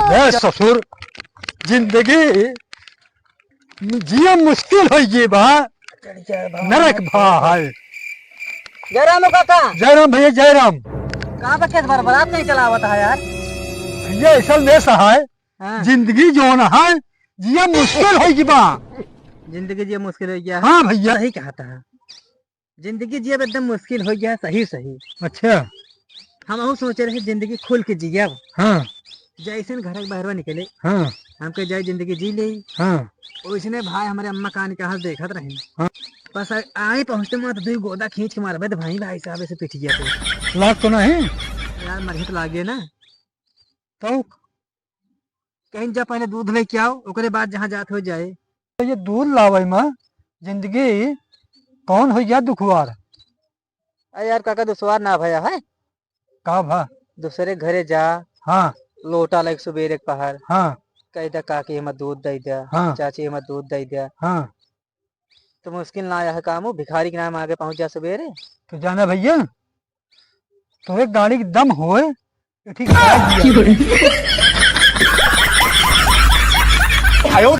ससुर जिंदगी जिया मुश्किल हो गई बा नरक भाई। जयराम हो काका। जयराम भैया जयराम। कहाँ पे खेत बराबर नहीं चला हुआ था यार। भैया ऐसा में है हाँ। जिंदगी जो ना है जिया मुश्किल हो गई बा। जिंदगी जिया मुश्किल हो गया। हाँ भैया सही कहा था, जिंदगी जिया एकदम मुश्किल हो गया। सही सही। अच्छा हम सोचे रहे जिंदगी खुल के जिया। हाँ जैसे घर के बाहर निकले हाँ हमके जाए जिंदगी जी ले। हाँ उसने भाई हमारे अम्मा कान के हाथ देखत रहे। हाँ। बस आए पहुंचते मत दो गोदा खींच के मारबे भाई भाई साहब ऐसे पिट गया तो लाख तो नहीं यार मरही तो लागे ना। तो कहीं जा पहले दूध लेके आओ ओकरे बाद जहाँ जात हो जाए। ये दूध लावे में जिंदगी कौन हो गया दुखवार। अरे यार काका दुश्वार ना भया है। का भा दूसरे घरे जा हाँ लोटा लाइक सुबेरे एक पहर हाँ कही दा काकी हमें दूध दे दिया। हाँ चाची हमें दूध दे दिया। हाँ तो मुश्किल ना आया है काम हो भिखारी के नाम आगे पहुंच जा सुबेरे। तो जाना भैया तो एक गाड़ी की दम होए ठीक है।